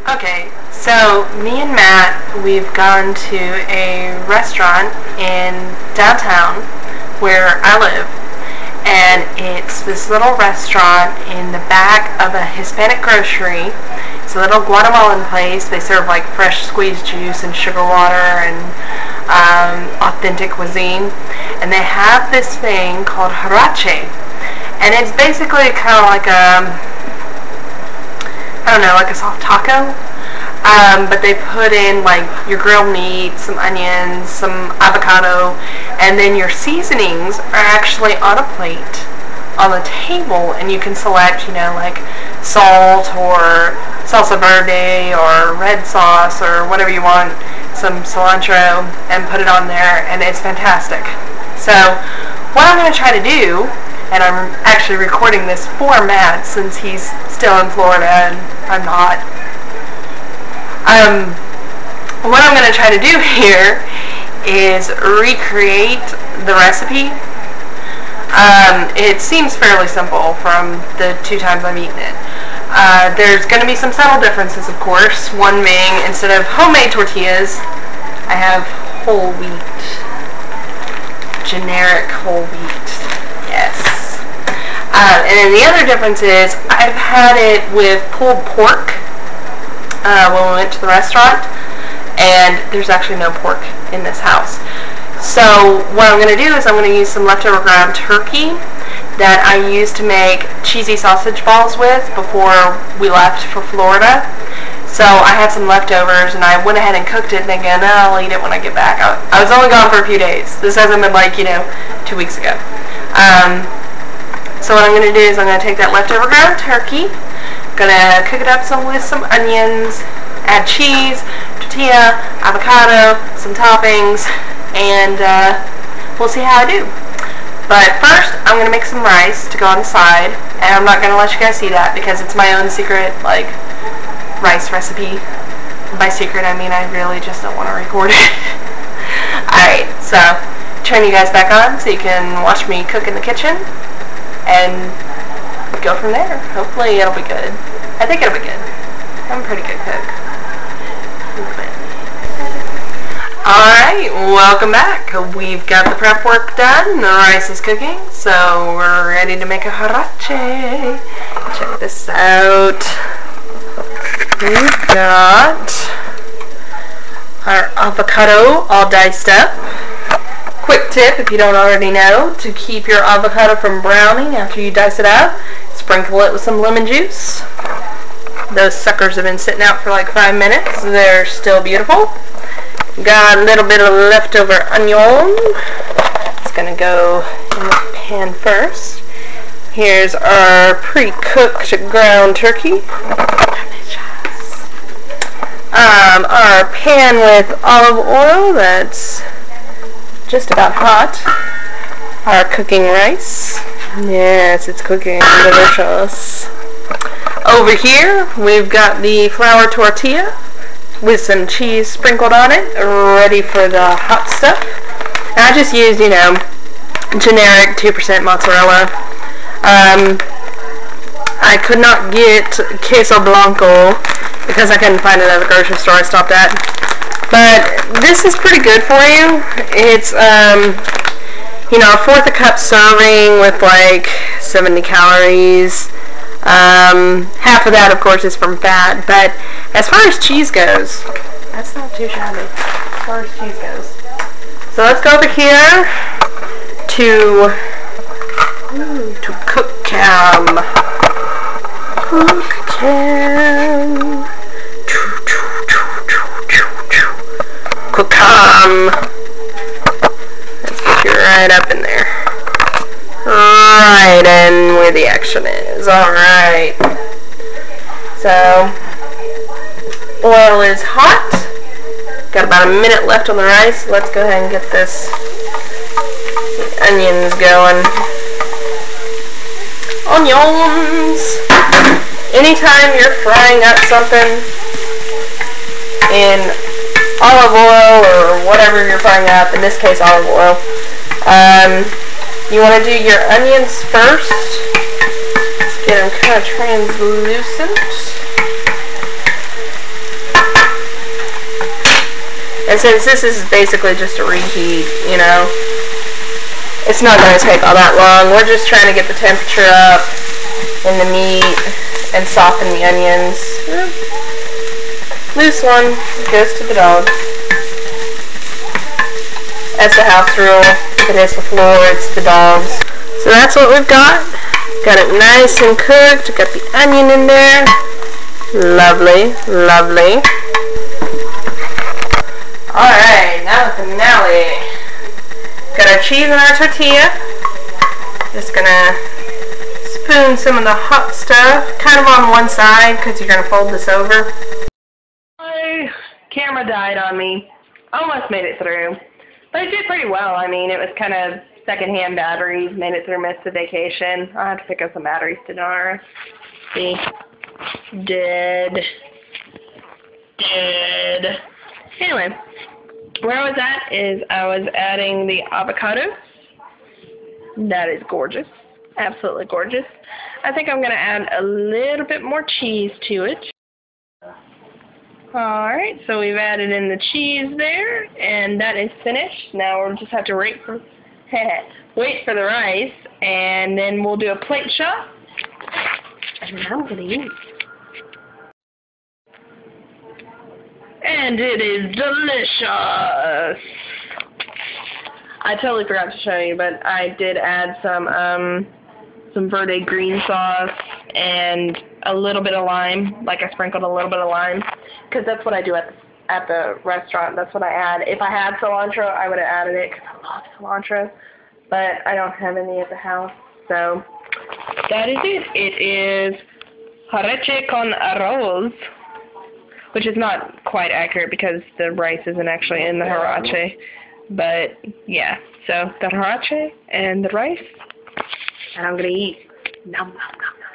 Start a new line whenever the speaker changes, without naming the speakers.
Okay, so me and Matt, we've gone to a restaurant in downtown where I live, and it's this little restaurant in the back of a Hispanic grocery. It's a little Guatamalan place. They serve like fresh squeezed juice and sugar water and authentic cuisine, and they have this thing called huarache, and it's basically kind of like a, I don't know, like a soft taco, but they put in like your grilled meat, some onions, some avocado, and then your seasonings are actually on a plate on the table, and you can select, you know, like salt or salsa verde or red sauce or whatever you want, some cilantro, and put it on there, and it's fantastic. So what I'm going to try to do, and I'm actually recording this for Matt since he's still in Florida and I'm not. What I'm going to try to do here is recreate the recipe. It seems fairly simple from the 2 times I've eaten it. There's going to be some subtle differences, of course. One being, instead of homemade tortillas, I have whole wheat. Generic whole wheat. Yes. And then the other difference is I've had it with pulled pork when we went to the restaurant, and there's actually no pork in this house. So what I'm going to do is I'm going to use some leftover ground turkey that I used to make cheesy sausage balls with before we left for Florida. So I had some leftovers, and I went ahead and cooked it thinking, I'll eat it when I get back. I was only gone for a few days. This hasn't been like, 2 weeks ago. So what I'm going to do is I'm going to take that leftover ground turkey, going to cook it up with some onions, add cheese, tortilla, avocado, some toppings, and we'll see how I do. But first, I'm going to make some rice to go on the side, and I'm not going to let you guys see that because it's my own secret, like, rice recipe. By secret, I mean I really just don't want to record it. Alright, so turn you guys back on so you can watch me cook in the kitchen, and go from there. Hopefully it'll be good. I think it'll be good. I'm a pretty good cook. Alright, welcome back. We've got the prep work done. The rice is cooking, so we're ready to make a huarache. Check this out. We've got our avocado all diced up. Quick tip, if you don't already know, to keep your avocado from browning after you dice it up, sprinkle it with some lemon juice. Those suckers have been sitting out for like 5 minutes. They're still beautiful. Got a little bit of leftover onion. It's going to go in the pan first. Here's our pre-cooked ground turkey. Our pan with olive oil that's just about hot. Our cooking rice. Yes, it's cooking. Delicious. Over here, we've got the flour tortilla with some cheese sprinkled on it, ready for the hot stuff. And I just used, generic 2% mozzarella. I could not get queso blanco because I couldn't find it at the grocery store I stopped at. But this is pretty good for you. It's, a 1/4 cup serving with like 70 calories. Half of that, of course, is from fat. But as far as cheese goes, that's not too shabby. As far as cheese goes. So let's go over here to cook cam. Cook cam. Cook cam. Let's get you right up in there. Right in where the action is. Alright. So, oil is hot. Got about a minute left on the rice. Let's go ahead and get the onions going. Onions! Anytime you're frying up something in olive oil or whatever you're frying up, in this case olive oil, you want to do your onions first. Let's get them kind of translucent. And since this is basically just a reheat, you know, it's not going to take all that long. We're just trying to get the temperature up in the meat and soften the onions. Loose one goes to the dog. That's the house rule. If it hits the floor, it's the dog's. So that's what we've got. Got it nice and cooked. Got the onion in there. Lovely, lovely. Alright, now the finale. Got our cheese and our tortilla. Just gonna spoon some of the hot stuff kind of on one side because you're gonna fold this over. My camera died on me. Almost made it through. But it did pretty well. I mean, it was kind of secondhand batteries, made it through most of vacation. I'll have to pick up some batteries tomorrow. See? Dead. Anyway, where I was at is I was adding the avocado. That is gorgeous. Absolutely gorgeous. I think I'm going to add a little bit more cheese to it. Alright, so we've added in the cheese there, and that is finished. Now we'll just have to wait for the rice, and then we'll do a plate shot. And I'm going to eat. And it is delicious! I totally forgot to show you, but I did add some verde green sauce and a little bit of lime. Like I sprinkled a little bit of lime, because that's what I do at the restaurant. That's what I add. If I had cilantro, I would have added it, because I love cilantro. But I don't have any at the house, so that is it. It is huarache con arroz, which is not quite accurate because the rice isn't actually in the huarache. But yeah, so the huarache and the rice, and I'm gonna eat. Nom nom nom nom.